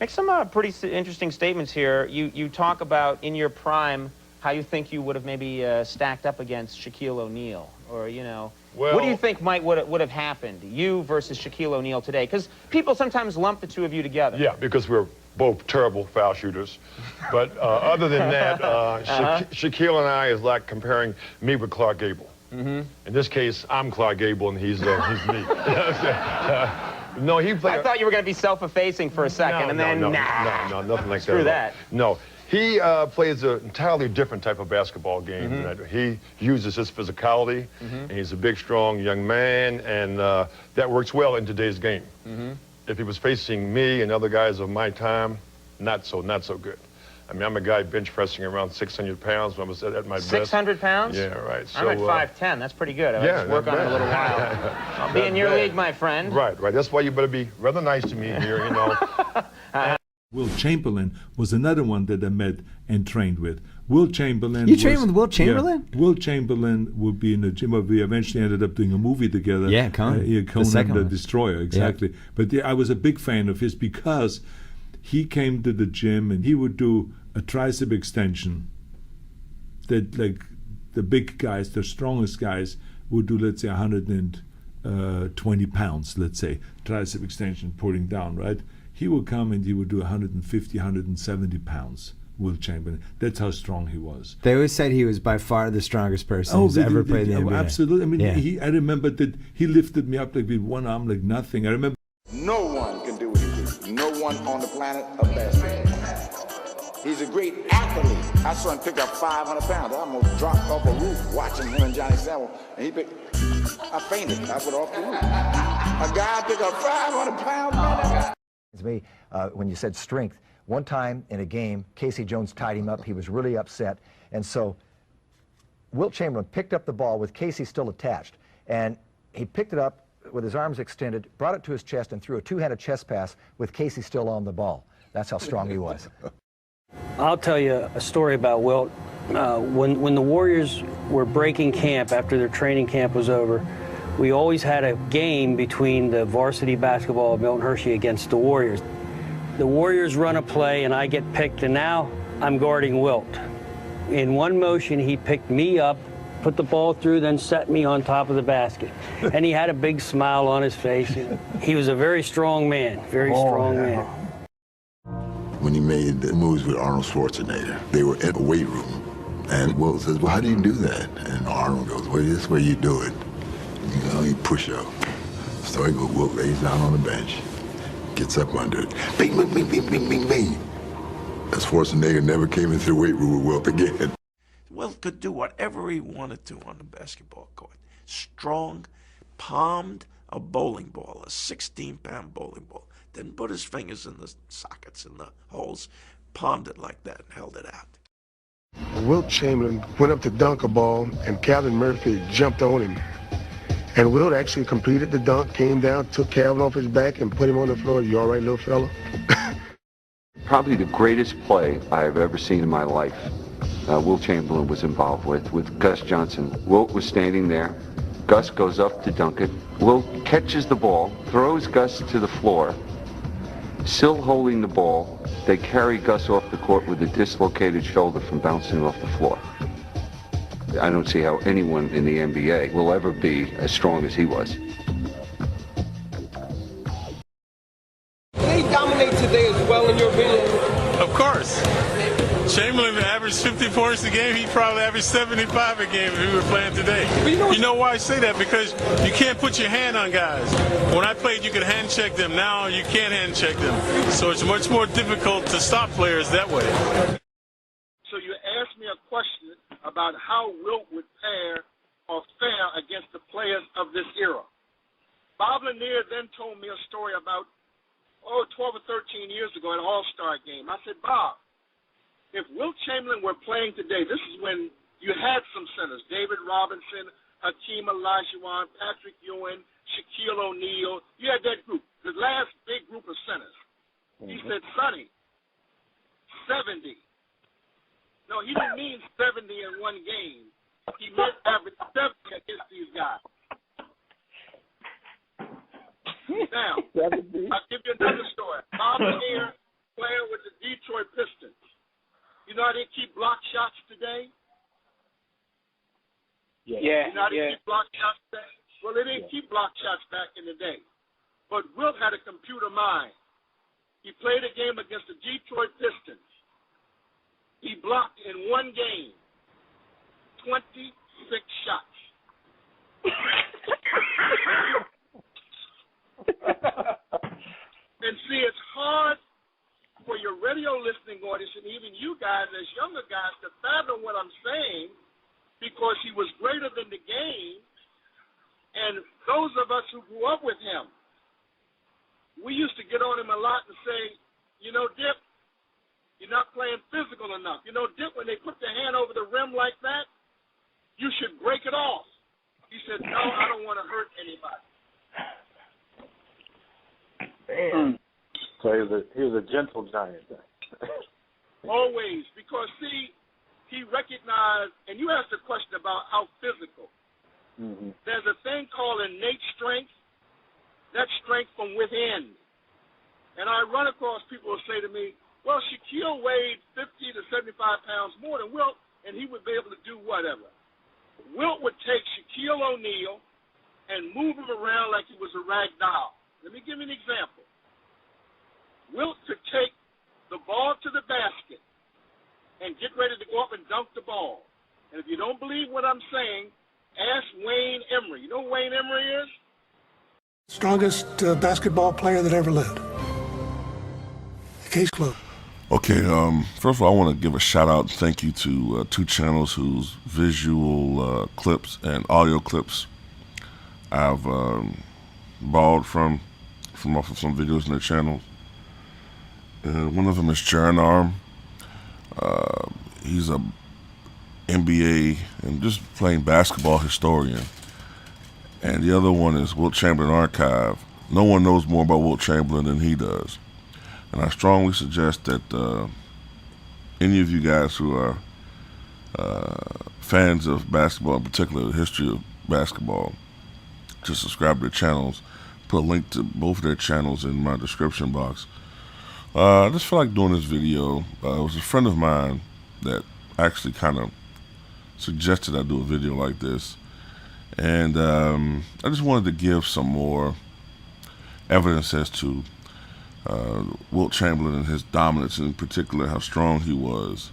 Make some interesting statements here. You talk about, in your prime, how you think you would have maybe stacked up against Shaquille O'Neal, or, you know, well, what do you think would have happened, you versus Shaquille O'Neal today? Because people sometimes lump the two of you together. Yeah, because we're both terrible foul shooters. But other than that, Shaquille and I is like comparing me with Clark Gable. In this case, I'm Clark Gable and he's me. No, he played. I thought you were going to be self-effacing for a second, and then no, nothing like Screw that. that. No, he plays an entirely different type of basketball game. He uses his physicality, and he's a big, strong young man, and that works well in today's game. If he was facing me and other guys of my time, not so good. I mean, I'm a guy bench pressing around 600 pounds when I was at my best. 600 pounds? Yeah, right. So, I'm at 5'10". That's pretty good. I'll just work on it a little while. I'll be in your league, my friend. Right. That's why you better be rather nice to me here, you know. Wilt Chamberlain was another one that I met and trained with. Wilt Chamberlain. You trained with Wilt Chamberlain? Yeah, Wilt Chamberlain would be in the gym. We eventually ended up doing a movie together. Yeah, Conan. Conan the Destroyer, exactly. Yeah. But I was a big fan of his because he came to the gym and he would do a tricep extension that, like, the big guys, the strongest guys, would do, let's say, 120 pounds, let's say, tricep extension, pulling down, right? He would come and he would do 150, 170 pounds, Wilt Chamberlain. That's how strong he was. They always said he was by far the strongest person who's ever played in the NBA. Absolutely. I mean, I remember that he lifted me up like with one arm like nothing. I remember. No one can do what he did. No one on the planet of basketball. He's a great athlete. I saw him pick up 500 pounds. I almost dropped off a roof watching him and Johnny Samuel. And I fainted. I went off the roof. A guy picked up 500 pounds, man. To me, when you said strength, one time in a game, Casey Jones tied him up. He was really upset. And so Wilt Chamberlain picked up the ball with Casey still attached. And he picked it up with his arms extended, brought it to his chest, and threw a two-handed chest pass with Casey still on the ball. That's how strong he was. I'll tell you a story about Wilt. When the Warriors were breaking camp after their training camp was over, we always had a game between the varsity basketball of Milton Hershey against the Warriors. The Warriors run a play and I get picked, and now I'm guarding Wilt. In one motion, he picked me up, put the ball through, then set me on top of the basket. And he had a big smile on his face. He was a very strong man, very strong man. When he made the moves with Arnold Schwarzenegger, they were in a weight room. And Wilt says, well, how do you do that? And Arnold goes, well, this is where you do it. You know, you push up. So he goes, Wilt lays down on the bench, gets up under it. Bing, bing, bing, bing, bing, bing, bing. And Schwarzenegger never came into the weight room with Wilt again. Wilt could do whatever he wanted to on the basketball court. Strong, palmed a bowling ball, a 16-pound bowling ball. Then put his fingers in the sockets and the holes, palmed it like that, and held it out. Wilt Chamberlain went up to dunk a ball, and Calvin Murphy jumped on him. And Wilt actually completed the dunk, came down, took Calvin off his back, and put him on the floor. You all right, little fella? Probably the greatest play I have ever seen in my life. Wilt Chamberlain was involved with Gus Johnson. Wilt was standing there. Gus goes up to dunk it. Wilt catches the ball, throws Gus to the floor. Still holding the ball, they carry Gus off the court with a dislocated shoulder from bouncing off the floor. I don't see how anyone in the NBA will ever be as strong as he was. Did he dominate today as well, in your opinion? Of course. Chamberlain averaged 50 points a game. He probably averaged 75 a game if we were playing today. You know why I say that? Because you can't put your hand on guys. When I played, you could hand check them. Now you can't hand check them. So it's much more difficult to stop players that way. So you asked me a question about how Wilt would pair or fare against the players of this era. Bob Lanier then told me a story about, 12 or 13 years ago at an All-Star game. I said, Bob, if Wilt Chamberlain were playing today, this is when you had some centers, David Robinson, Hakeem Olajuwon, Patrick Ewing, Shaquille O'Neal. You had that group, the last big group of centers. He said, Sonny, 70. No, he didn't mean 70 in one game. He meant average 70 against these guys. Now, I'll give you another story. Bob Lanier Detroit Pistons. You know how they keep block shots today? Yeah. You know how they keep block shots today? Well, they didn't keep block shots back in the day. But Wilt had a computer mind. He played a game against the Detroit Pistons. He blocked in one game 26 shots. And see, it's hard for your radio listening audience and even you guys as younger guys to fathom what I'm saying, because he was greater than the game. And those of us who grew up with him, we used to get on him a lot and say, you know, Dip, you're not playing physical enough. You know, Dip, when they put their hand over the rim like that, you should break it off. He said, no, I don't want to hurt anybody. Damn. So he was a gentle giant. Always, because, see, he recognized, and you asked a question about how physical. Mm-hmm. There's a thing called innate strength. That's strength from within. And I run across people who say to me, well, Shaquille weighed 50 to 75 pounds more than Wilt, and he would be able to do whatever. Wilt would take Shaquille O'Neal and move him around like he was a rag doll. Let me give you an example. Wilt could take the ball to the basket and get ready to go up and dunk the ball. And if you don't believe what I'm saying, ask Wayne Emery. You know who Wayne Emery is? Strongest basketball player that ever lived. Case closed. Okay, first of all, I want to give a shout out and thank you to two channels whose visual clips and audio clips I've borrowed from off of some videos in their channels. One of them is Jaron Arm. He's a NBA and just plain basketball historian. And the other one is Wilt Chamberlain Archive. No one knows more about Wilt Chamberlain than he does. And I strongly suggest that any of you guys who are fans of basketball, in particular the history of basketball, to subscribe to their channels. Put a link to both of their channels in my description box. I just feel like doing this video. It was a friend of mine that actually kind of suggested I do a video like this. And I just wanted to give some more evidence as to Wilt Chamberlain and his dominance, in particular how strong he was.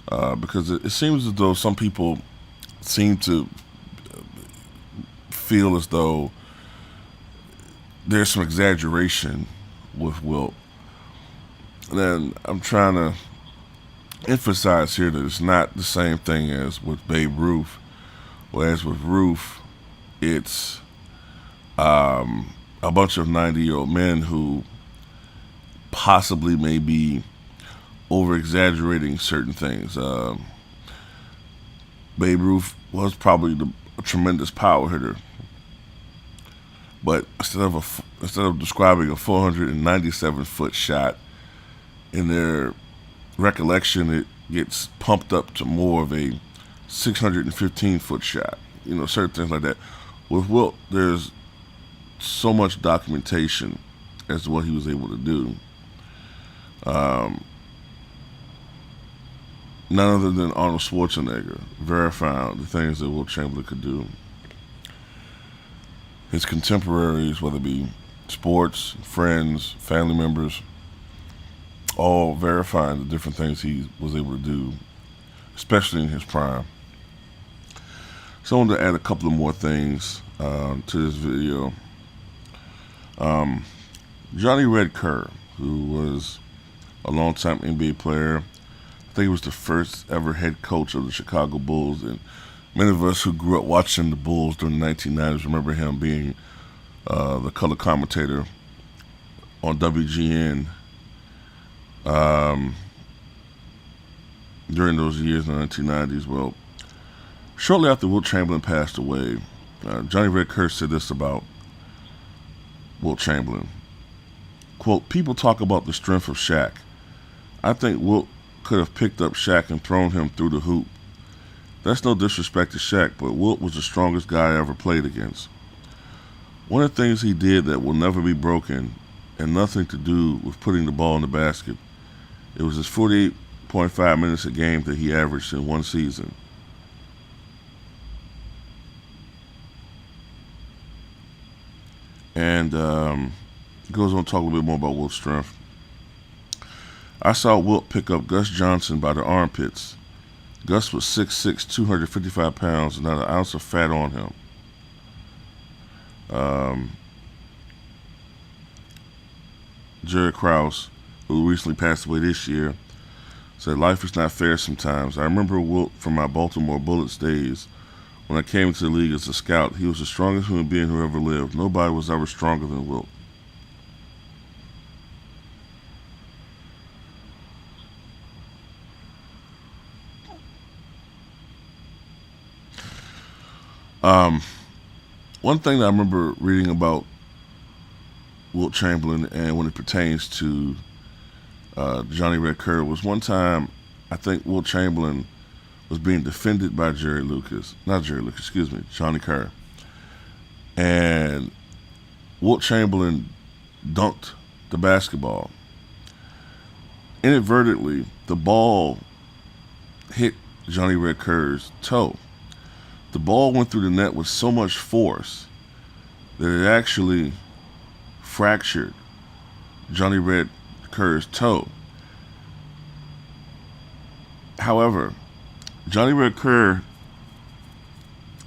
Because it seems as though some people seem to feel as though there's some exaggeration with Wilt. And I'm trying to emphasize here that it's not the same thing as with Babe Ruth. Whereas with Ruth, it's a bunch of 90-year-old men who possibly may be over-exaggerating certain things. Babe Ruth was probably a tremendous power hitter, but instead of describing a 497-foot shot, in their recollection, it gets pumped up to more of a 615-foot shot. You know, certain things like that. With Wilt, there's so much documentation as to what he was able to do. None other than Arnold Schwarzenegger verified the things that Wilt Chamberlain could do. His contemporaries, whether it be sports, friends, family members, all verifying the different things he was able to do, especially in his prime. So I wanted to add a couple of more things to this video. Johnny Red Kerr, who was a longtime NBA player, I think he was the first ever head coach of the Chicago Bulls, and many of us who grew up watching the Bulls during the 1990s remember him being the color commentator on WGN during those years in the 1990s. Well, shortly after Wilt Chamberlain passed away, Johnny Red Kerr said this about Wilt Chamberlain. Quote, "People talk about the strength of Shaq. I think Wilt could have picked up Shaq and thrown him through the hoop. That's no disrespect to Shaq, but Wilt was the strongest guy I ever played against. One of the things he did that will never be broken, and nothing to do with putting the ball in the basket, It was his 48.5 minutes a game that he averaged in one season. And goes on to talk a little bit more about Wilt's strength. I saw Wilt pick up Gus Johnson by the armpits. Gus was 6'6", 255 pounds, and not an ounce of fat on him. Jerry Krause, who recently passed away this year, said, "Life is not fair sometimes. I remember Wilt from my Baltimore Bullets days. When I came into the league as a scout, he was the strongest human being who ever lived. Nobody was ever stronger than Wilt." One thing that I remember reading about Wilt Chamberlain and when it pertains to Johnny Red Kerr was one time I think Wilt Chamberlain was being defended by Johnny Kerr. And Wilt Chamberlain dunked the basketball. Inadvertently, the ball hit Johnny Red Kerr's toe. The ball went through the net with so much force that it actually fractured Johnny Red Kerr's toe. However, Johnny Red Kerr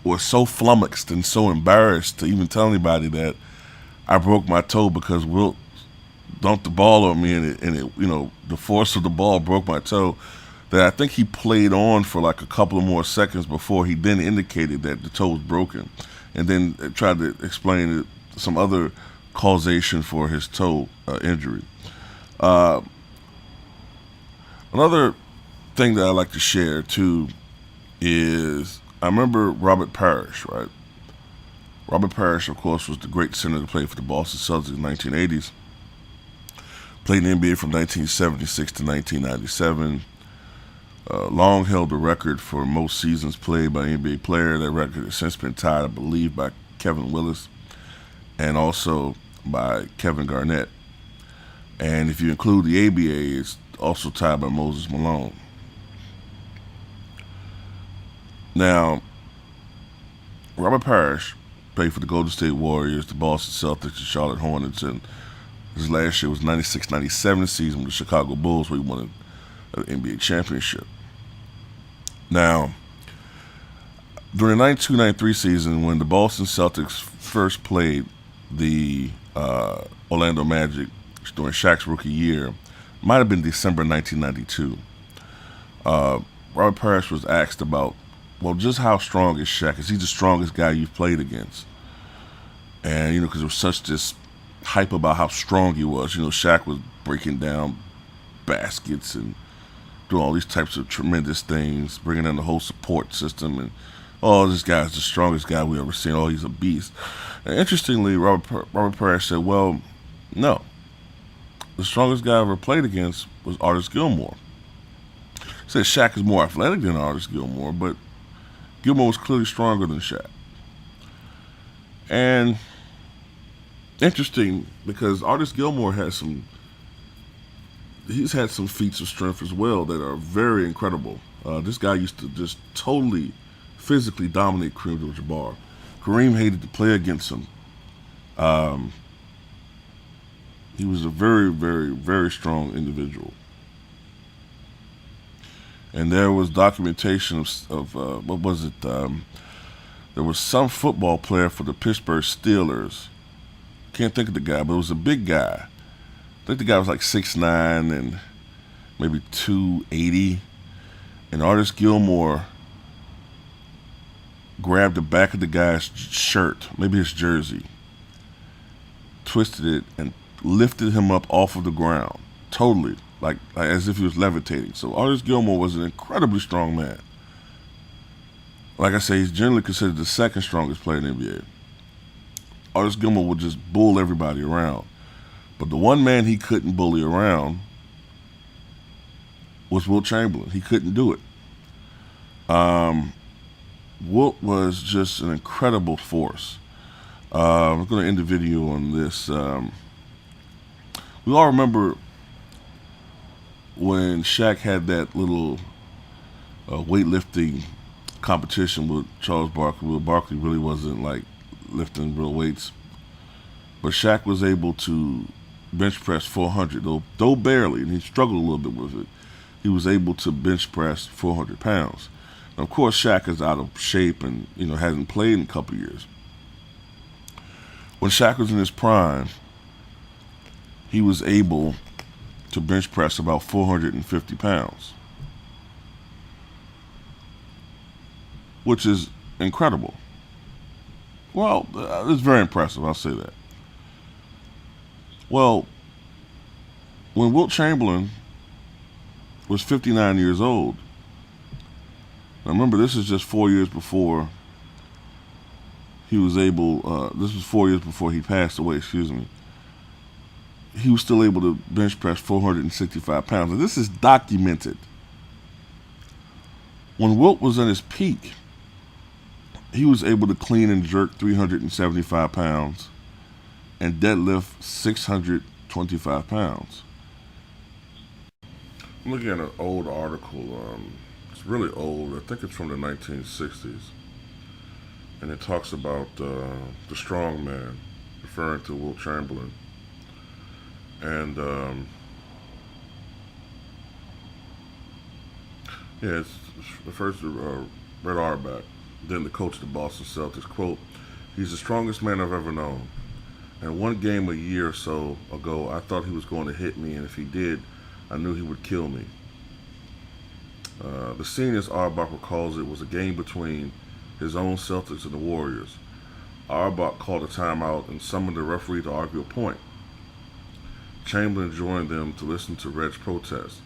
was so flummoxed and so embarrassed to even tell anybody that I broke my toe because Wilt dunked the ball on me and it, the force of the ball broke my toe, that I think he played on for like a couple of more seconds before he then indicated that the toe was broken, and then tried to explain some other causation for his toe injury. Another thing that I like to share too is I remember Robert Parrish, right? Robert Parrish, of course, was the great center that played for the Boston Celtics in the 1980s. Played in the NBA from 1976 to 1997. Long held the record for most seasons played by an NBA player. That record has since been tied, I believe, by Kevin Willis and also by Kevin Garnett. And if you include the ABA, it's also tied by Moses Malone. Now, Robert Parrish played for the Golden State Warriors, the Boston Celtics, the Charlotte Hornets, and his last year was 96-97 season with the Chicago Bulls, where he won an NBA championship. Now, during the 92-93 season, when the Boston Celtics first played the Orlando Magic during Shaq's rookie year, might have been December 1992, Robert Parrish was asked about, well, just how strong is Shaq? Is he the strongest guy you've played against? And, because there was such this hype about how strong he was. Shaq was breaking down baskets and doing all these types of tremendous things, bringing in the whole support system, and this guy's the strongest guy we ever seen. He's a beast. And interestingly, Robert Parrish said, well, no. The strongest guy I ever played against was Artis Gilmore. He said Shaq is more athletic than Artis Gilmore, but Gilmore was clearly stronger than Shaq. And interesting, because Artis Gilmore he's had some feats of strength as well that are very incredible. This guy used to just totally physically dominate Kareem Abdul-Jabbar. Kareem hated to play against him. He was a very, very, very strong individual. And there was documentation of what was it? There was some football player for the Pittsburgh Steelers. Can't think of the guy, but it was a big guy. I think the guy was like 6'9" and maybe 280. And Artis Gilmore grabbed the back of the guy's shirt, maybe his jersey, twisted it, and lifted him up off of the ground, totally, like as if he was levitating. So Artis Gilmore was an incredibly strong man. Like I say, he's generally considered the second strongest player in the NBA. Artis Gilmore would just bull everybody around. But the one man he couldn't bully around was Wilt Chamberlain. He couldn't do it. Wilt was just an incredible force. I'm going to end the video on this. We all remember when Shaq had that little weightlifting competition with Charles Barkley. Well, Barkley really wasn't like lifting real weights, but Shaq was able to bench press 400, though barely, and he struggled a little bit with it. He was able to bench press 400 pounds. Now, of course, Shaq is out of shape and hasn't played in a couple years. When Shaq was in his prime, he was able to bench press about 450 pounds. Which is incredible. Well, it's very impressive, I'll say that. Well, when Wilt Chamberlain was 59 years old, now remember, this is just 4 years before he was able, this was 4 years before he passed away, excuse me. He was still able to bench press 465 pounds. And this is documented. When Wilt was at his peak, he was able to clean and jerk 375 pounds and deadlift 625 pounds. I'm looking at an old article. It's really old. I think it's from the 1960s. And it talks about the strong man, referring to Wilt Chamberlain. And it's the first Red Auerbach, then the coach of the Boston Celtics, quote, "He's the strongest man I've ever known. And one game a year or so ago, I thought he was going to hit me, and if he did, I knew he would kill me." The scene, as Auerbach recalls it, was a game between his own Celtics and the Warriors. Auerbach called a timeout and summoned the referee to argue a point. Chamberlain joined them to listen to Red's protest.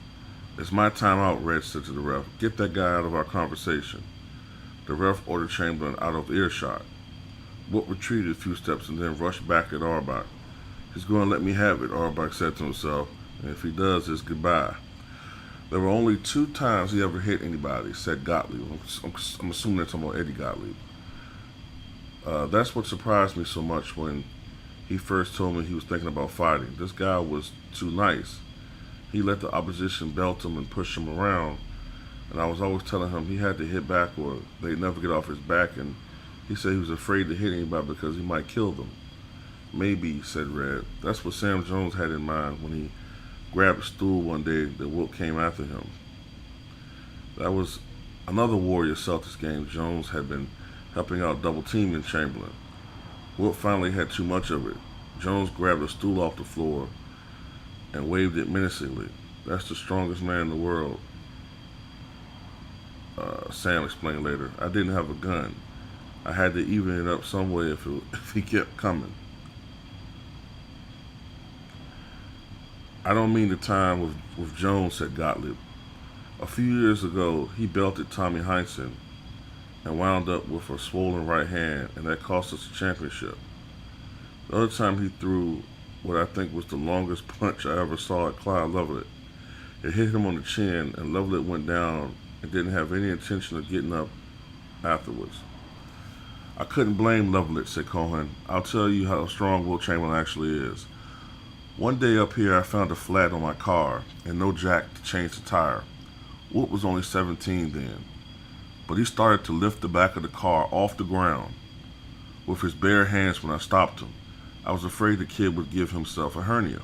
"It's my timeout," Red said to the ref. "Get that guy out of our conversation." The ref ordered Chamberlain out of earshot. Wilt retreated a few steps and then rushed back at Auerbach. "He's going to let me have it," Auerbach said to himself, "and if he does, it's goodbye." There were only 2 times he ever hit anybody, said Gottlieb. I'm assuming that's about Eddie Gottlieb. That's what surprised me so much when he first told me he was thinking about fighting. This guy was too nice. He let the opposition belt him and push him around, and I was always telling him he had to hit back or they'd never get off his back, and he said he was afraid to hit anybody because he might kill them. "Maybe," said Red. That's what Sam Jones had in mind when he grabbed a stool one day that Wilt came after him. That was another Warriors-Celtics game. Jones had been helping out double-teaming Chamberlain. Wilt finally had too much of it. Jones grabbed a stool off the floor and waved it menacingly. "That's the strongest man in the world," Sam explained later. "I didn't have a gun. I had to even it up some way if he kept coming." "I don't mean the time with Jones," said Gottlieb. "A few years ago, he belted Tommy Heinsohn and wound up with a swollen right hand, and that cost us a championship. The other time he threw what I think was the longest punch I ever saw at Clyde Lovelet. It hit him on the chin, and Lovelet went down and didn't have any intention of getting up afterwards." "I couldn't blame Lovelet," said Cohen. "I'll tell you how strong Wilt Chamberlain actually is. One day up here, I found a flat on my car and no jack to change the tire. Wilt was only 17 then, but he started to lift the back of the car off the ground with his bare hands when I stopped him. I was afraid the kid would give himself a hernia."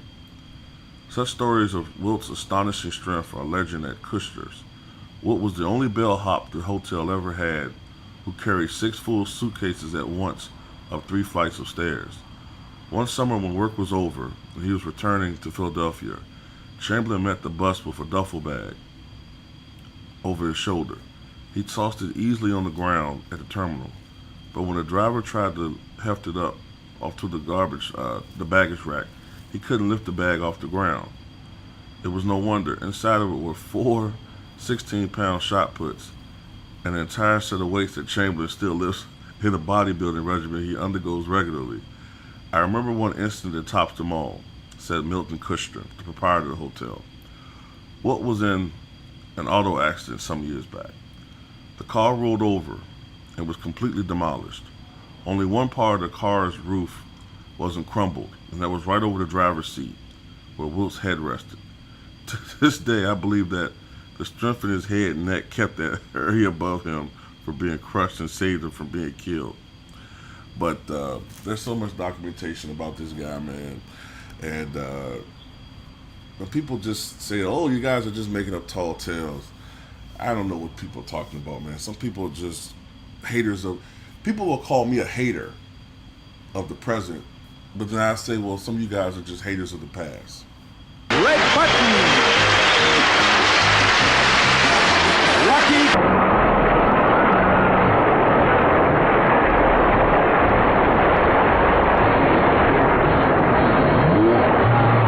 Such stories of Wilt's astonishing strength are legend at Kushner's. Wilt was the only bellhop the hotel ever had who carried 6 full suitcases at once up 3 flights of stairs. One summer when work was over and he was returning to Philadelphia, Chamberlain met the bus with a duffel bag over his shoulder. He tossed it easily on the ground at the terminal, but when the driver tried to heft it up off to the baggage rack, he couldn't lift the bag off the ground. It was no wonder. Inside of it were 4 16-pound shot puts and an entire set of weights that Chamberlain still lifts in a bodybuilding regimen he undergoes regularly. "I remember one incident that tops them all," said Milton Kushner, the proprietor of the hotel. "Wilt was in an auto accident some years back. The car rolled over and was completely demolished. Only one part of the car's roof wasn't crumbled, and that was right over the driver's seat where Wilt's head rested. this day, I believe that the strength in his head and neck kept that area above him from being crushed and saved him from being killed. But there's so much documentation about this guy, man. And when people just say, oh, you guys are just making up tall tales, I don't know what people are talking about, man. Some people are just haters of... People will call me a hater of the present, but then I say, well, some of you guys are just haters of the past. Red button.